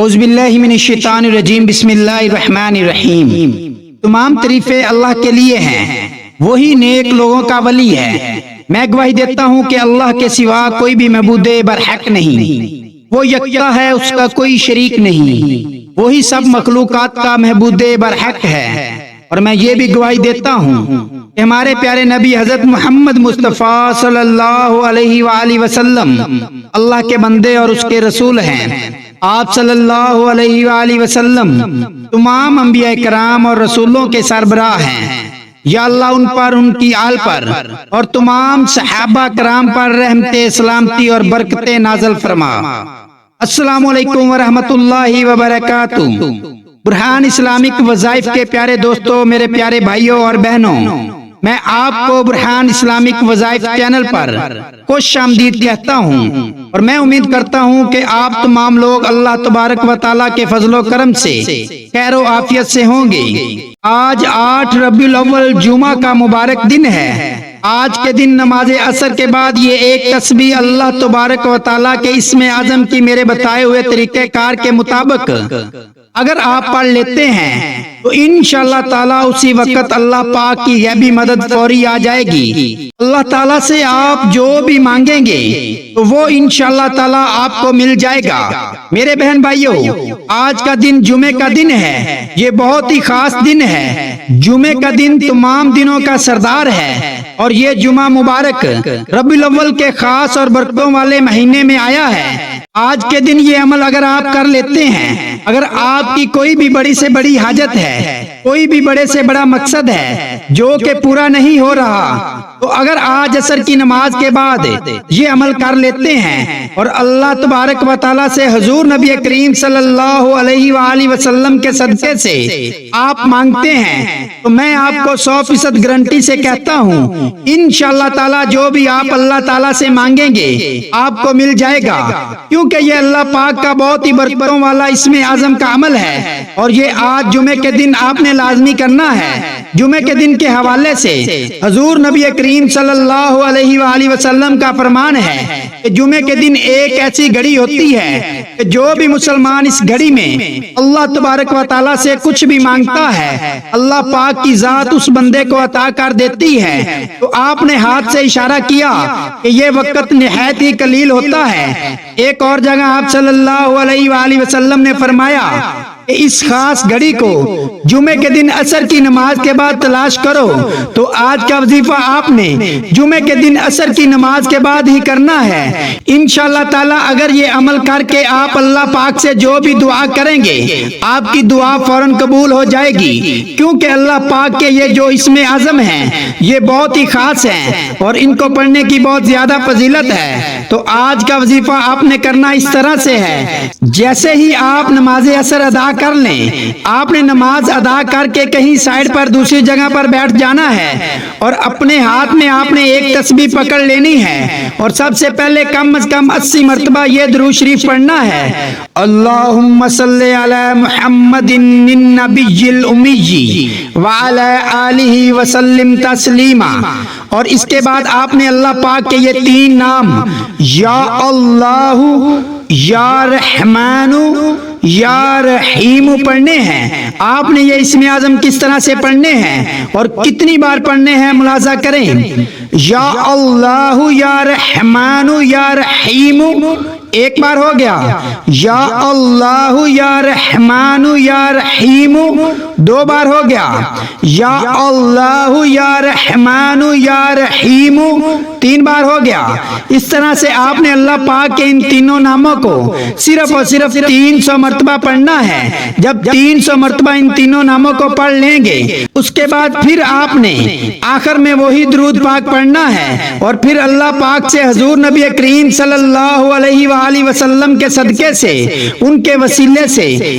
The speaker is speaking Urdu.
اعوذ باللہ من الشیطان الرجیم، بسم اللہ الرحمن الرحیم۔ تمام تعریفیں اللہ کے لیے ہیں، وہی نیک لوگوں کا ولی ہے۔ میں گواہی دیتا ہوں کہ اللہ کے سوا کوئی بھی معبود برحق نہیں، وہ یکتا ہے، اس کا کوئی شریک نہیں، وہی سب مخلوقات کا معبود برحق ہے۔ اور میں یہ بھی گواہی دیتا ہوں کہ ہمارے پیارے نبی حضرت محمد مصطفیٰ صلی اللہ علیہ وآلہ وسلم اللہ کے بندے اور اس کے رسول ہیں۔ آپ صلی اللہ علیہ وآلہ وسلم تمام انبیاء کرام اور رسولوں کے سربراہ ہیں۔ یا اللہ ان پر، ان کی آل پر اور تمام صحابہ کرام پر رحمت، سلامتی اور برکت نازل فرما۔ السلام علیکم ورحمۃ اللہ وبرکاتہ۔ برہان اسلامک وظائف کے پیارے دوستوں، میرے پیارے بھائیوں اور بہنوں، میں آپ کو برہان اسلامک وظائف چینل پر خوش آمدید کہتا ہوں، اور میں امید کرتا ہوں کہ آپ تمام لوگ اللہ تبارک و تعالیٰ کے فضل و کرم سے خیر و عافیت سے ہوں گے۔ آج 8 ربیع الاول جمعہ کا مبارک دن ہے۔ آج کے دن نماز عصر کے بعد یہ ایک تسبیح اللہ تبارک و تعالیٰ کے اسم اعظم کی میرے بتائے ہوئے طریقہ کار کے مطابق اگر آپ پڑھ لیتے ہیں تو انشاءاللہ تعالیٰ اسی وقت اللہ پاک کی غیبی مدد فوری آ جائے گی۔ اللہ تعالیٰ سے آپ جو بھی مانگیں گے تو وہ انشاءاللہ تعالیٰ آپ کو مل جائے گا۔ میرے بہن بھائیوں، آج کا دن جمعے کا دن ہے، یہ بہت ہی خاص دن ہے۔ جمعے کا دن تمام دنوں کا سردار ہے، اور یہ جمعہ مبارک ربیع الاول کے خاص اور برکتوں والے مہینے میں آیا ہے۔ آج کے دن یہ عمل اگر آپ کر لیتے ہیں، اگر آپ کی کوئی بھی بڑی سے بڑی حاجت ہے، کوئی بھی بڑے سے بڑا مقصد ہے جو کہ پورا نہیں ہو رہا، تو اگر آج عصر کی نماز کے بعد یہ عمل کر لیتے ہیں اور اللہ تبارک و تعالیٰ سے حضور نبی کریم صلی اللہ علیہ وآلہ وسلم کے صدقے سے آپ مانگتے ہیں، تو میں آپ کو 100% گارنٹی سے کہتا ہوں انشاءاللہ تعالیٰ جو بھی آپ اللہ تعالیٰ سے مانگیں گے آپ کو مل جائے گا، کیونکہ یہ اللہ پاک کا بہت ہی برکتوں والا اسم اعظم کا عمل ہے، اور یہ آج جمعے کے دن آپ نے لازمی کرنا ہے۔ جمعے کے دن کے حوالے سے حضور نبی کریم صلی اللہ علیہ وآلہ وسلم کا فرمان ہے کہ جمعے کے دن ایک ایسی گھڑی ہوتی ہے کہ جو بھی مسلمان اس گھڑی میں اللہ تبارک و تعالیٰ سے کچھ بھی مانگتا ہے، اللہ پاک کی ذات اس بندے کو عطا کر دیتی ہے۔ تو آپ نے ہاتھ سے اشارہ کیا کہ یہ وقت نہایت ہی قلیل ہوتا ہے۔ ایک اور جگہ آپ صلی اللہ علیہ وآلہ وسلم نے فرمایا کہ اس خاص گھڑی کو جمعے کے دن عصر کی نماز کے بعد تلاش کرو، تو آج کا وظیفہ آپ نے جمعے کے دن عصر کی نماز کے بعد ہی کرنا ہے۔ انشاءاللہ تعالیٰ اگر یہ عمل کر کے آپ اللہ پاک سے جو بھی دعا کریں گے آپ کی دعا فوراً قبول ہو جائے گی، کیونکہ اللہ پاک کے یہ جو اسم اعظم ہیں یہ بہت ہی خاص ہیں اور ان کو پڑھنے کی بہت زیادہ فضیلت ہے۔ تو آج کا وظیفہ آپ نے کرنا اس طرح سے ہے، جیسے ہی آپ نماز عصر ادا کر لیں، آپ نے نماز ادا کر کے کہیں سائیڈ پر دوسری جگہ پر بیٹھ جانا ہے، اور اپنے ہاتھ میں آپ نے ایک تسبیح پکڑ لینی ہے، اور سب سے پہلے کم از کم 80 مرتبہ یہ درود شریف پڑھنا ہے۔ اللہم صلی علی محمد النبی الامی وعلی آلہ وسلم تسلیما۔ اور اس کے بعد آپ نے اللہ پاک کے یہ 3 نام یا اللہ، یا رحمان، یا رحیم پڑھنے ہیں۔ آپ نے یہ اسم اعظم کس طرح سے پڑھنے ہیں اور کتنی بار پڑھنے ہیں ملاحظہ کریں۔ یا اللہ، یا رحمان، یا رحیم، ایک بار ہو گیا۔ یا اللہ، یا رحمان، یا رحیم، 2 بار ہو گیا۔ یا اللہ، یا رحمان، یا رحیم، 3 بار ہو گیا۔ اس طرح سے آپ نے اللہ پاک کے ان تینوں ناموں کو صرف اور صرف 300 مرتبہ پڑھنا ہے۔ جب 300 مرتبہ ان تینوں ناموں کو پڑھ لیں گے، اس کے بعد پھر آپ نے آخر میں وہی درود پاک پڑھنا ہے، اور پھر اللہ پاک سے حضور نبی کریم صلی اللہ علیہ وآلہ وسلم کے صدقے سے، ان کے وسیلے سے